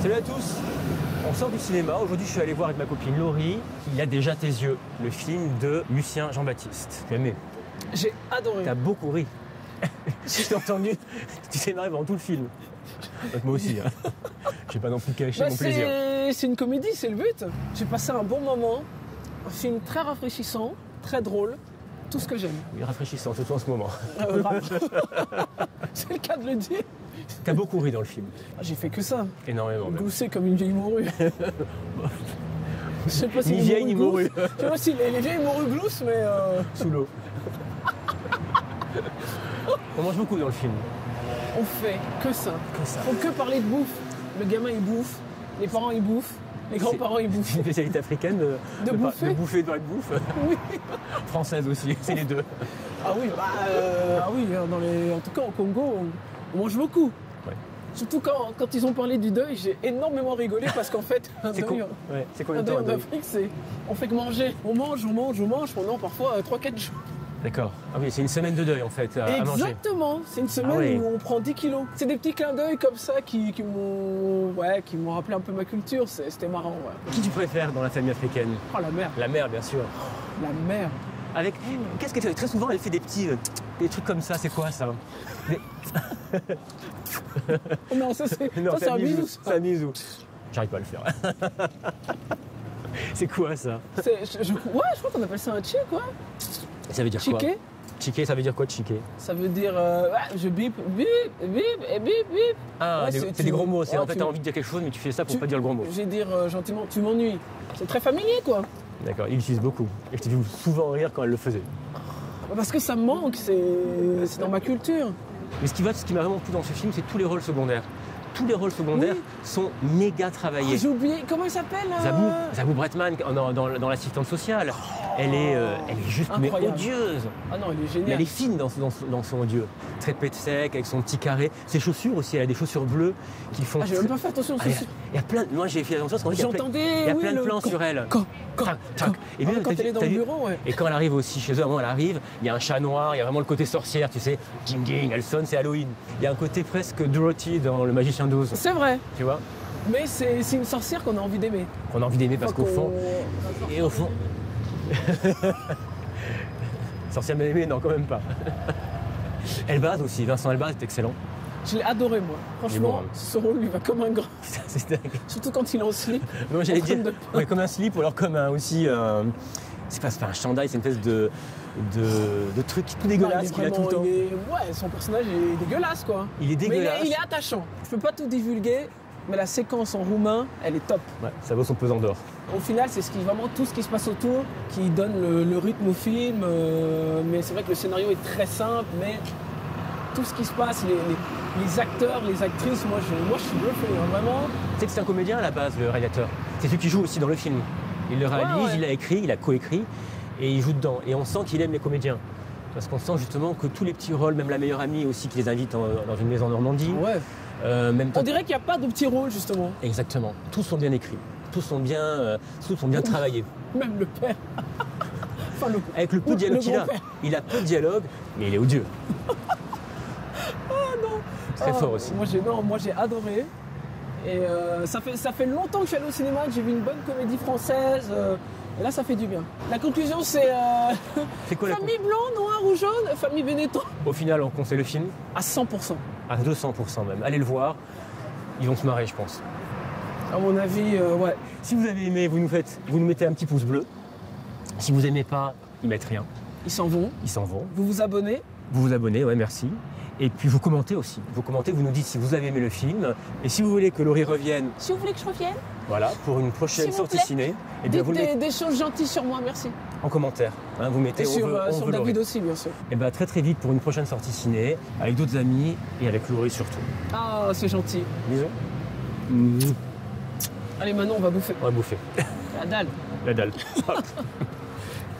Salut à tous. On sort du cinéma. Aujourd'hui, je suis allé voir avec ma copine Laurie Il y a déjà tes yeux, le film de Lucien Jean-Baptiste. Tu as aimé? J'ai adoré. T'as beaucoup ri. Je t'ai entendu. Tu t'es marré pendant tout le film. Donc moi aussi. Hein. J'ai pas non plus caché mon plaisir. C'est une comédie, c'est le but. J'ai passé un bon moment. Un film très rafraîchissant, très drôle. Tout ce que j'aime. Oui, rafraîchissant, surtout en ce moment. C'est le cas de le dire. T'as beaucoup ri dans le film. J'ai fait que ça. Énormément. Même. Glousser comme une vieille morue. Je sais pas si ni vieille ni morue. Je sais pas si les vieilles morues gloussent, mais... Sous l'eau. On mange beaucoup dans le film. On fait que ça. Que ça. On peut que parler de bouffe. Le gamin, il bouffe. Les parents, ils bouffent. Les grands-parents, ils bouffent. C'est une spécialité africaine de bouffer. De bouffer dans la bouffe. Oui. Française aussi, c'est les deux. Ah oui, en tout cas au Congo, on mange beaucoup. Ouais. Surtout quand ils ont parlé du deuil, j'ai énormément rigolé parce qu'en fait, un deuil en Afrique, c'est on fait que manger. On mange pendant parfois 3-4 jours. D'accord. Ah oui, c'est une semaine de deuil en fait à manger. Exactement, c'est une semaine où on prend 10 kilos. C'est des petits clins d'œil comme ça qui m'ont rappelé un peu ma culture, c'était marrant. Ouais. Qui tu préfères dans la famille africaine? Oh la mère. La mère, bien sûr. La mère. Avec qu'est-ce qu'elle fait? Très souvent, elle fait des petits des trucs comme ça. C'est quoi ça? Non, ça c'est un bisou. C'est un bisou. J'arrive pas à le faire. C'est quoi ça? Je crois qu'on appelle ça un chick, quoi. Ça veut dire quoi? Chiqué. Chiqué, ça veut dire quoi, chiqué? Ça veut dire je bip, bip, bip, et bip, bip. Ah, c'est des gros mots. C'est en fait, t'as envie de dire quelque chose, mais tu fais ça pour pas dire le gros mot. Je vais dire gentiment, tu m'ennuies. C'est très familier, quoi. D'accord, il l'utilise beaucoup. Et je t'ai vu souvent rire quand elle le faisait. Parce que ça me manque, c'est dans ma culture. Mais ce qui m'a vraiment plu dans ce film, c'est tous les rôles secondaires. Tous les rôles secondaires sont méga travaillés. J'ai oublié, comment il s'appelle Zabou Bretman dans l'assistante sociale. Elle est juste mais odieuse. Ah non, elle est géniale. Mais elle est fine dans son odieux. Très pète sec, avec son petit carré. Ses chaussures aussi, elle a des chaussures bleues qui font... Ah, j'ai même pas fait attention aux chaussures. Il y a plein... Moi, j'ai fait attention parce qu'il y a plein de plans sur elle. Et même quand elle est dans le bureau, ouais. Et quand elle arrive aussi chez eux, avant elle arrive, il y a un chat noir, il y a vraiment le côté sorcière, tu sais. Ding ding, elle sonne, c'est Halloween. Il y a un côté presque Dorothy dans Le Magicien d'Oz. C'est vrai. Tu vois? Mais c'est une sorcière qu'on a envie d'aimer. Qu'on a envie d'aimer parce qu'au fond... Et au fond... Sorcière bien aimée, non, quand même pas. Elbaz aussi, Vincent Elbaz est excellent. Je l'ai adoré, moi. Franchement, ce rôle lui va comme un grand. Putain, c'est dingue. Surtout quand il est en slip. Non, j'allais dire, comme un slip ou alors comme aussi... c'est pas un chandail, c'est une espèce de truc tout dégueulasse qu'il a tout le temps. Ouais, son personnage est dégueulasse, quoi. Il est dégueulasse. Mais il est attachant. Je peux pas tout divulguer, mais la séquence en roumain, elle est top. Ouais, ça vaut son pesant d'or. Au final, c'est vraiment tout ce qui se passe autour qui donne le rythme au film. Mais c'est vrai que le scénario est très simple, mais tout ce qui se passe, les acteurs, les actrices, moi je suis bluffé, hein, vraiment. Tu sais que c'est un comédien à la base, le réalisateur. C'est celui qui joue aussi dans le film. Il le réalise, il l'a écrit, il a coécrit et il joue dedans. Et on sent qu'il aime les comédiens. Parce qu'on sent justement que tous les petits rôles, même la meilleure amie aussi qui les invite dans une maison en Normandie. Ouais. On dirait qu'il n'y a pas de petits rôles justement. Exactement. Tous sont bien écrits. Tous sont bien travaillés. Même le père. Enfin, avec le peu de dialogue qu'il a. Il a peu de dialogue, mais il est odieux. Oh non. Très fort aussi. Moi j'ai adoré. Et ça fait longtemps que je suis allé au cinéma, que j'ai vu une bonne comédie française. Et là, ça fait du bien. La conclusion, c'est famille blanc, noir ou jaune, famille Benetton. Au final, on conseille le film à 100%. À 200% même. Allez le voir. Ils vont se marrer, je pense. À mon avis, ouais. Si vous avez aimé, vous nous mettez un petit pouce bleu. Si vous n'aimez pas, ils mettent rien. Ils s'en vont. Vous vous abonnez. Vous vous abonnez, ouais, merci. Et puis vous commentez aussi. Vous commentez, vous nous dites si vous avez aimé le film. Et si vous voulez que Laurie revienne. Si vous voulez que je revienne. Voilà, pour une prochaine sortie ciné. Et bien vous des choses gentilles sur moi, merci. En commentaire. Hein, vous mettez sur David aussi, bien sûr. Et bien très vite pour une prochaine sortie ciné, avec d'autres amis et avec Laurie surtout. Ah, c'est gentil. Bisous. Allez, maintenant on va bouffer. On va bouffer. La dalle. La dalle.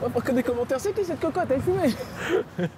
On va pas que des commentaires. C'est qui cette cocotte? Elle est fumée.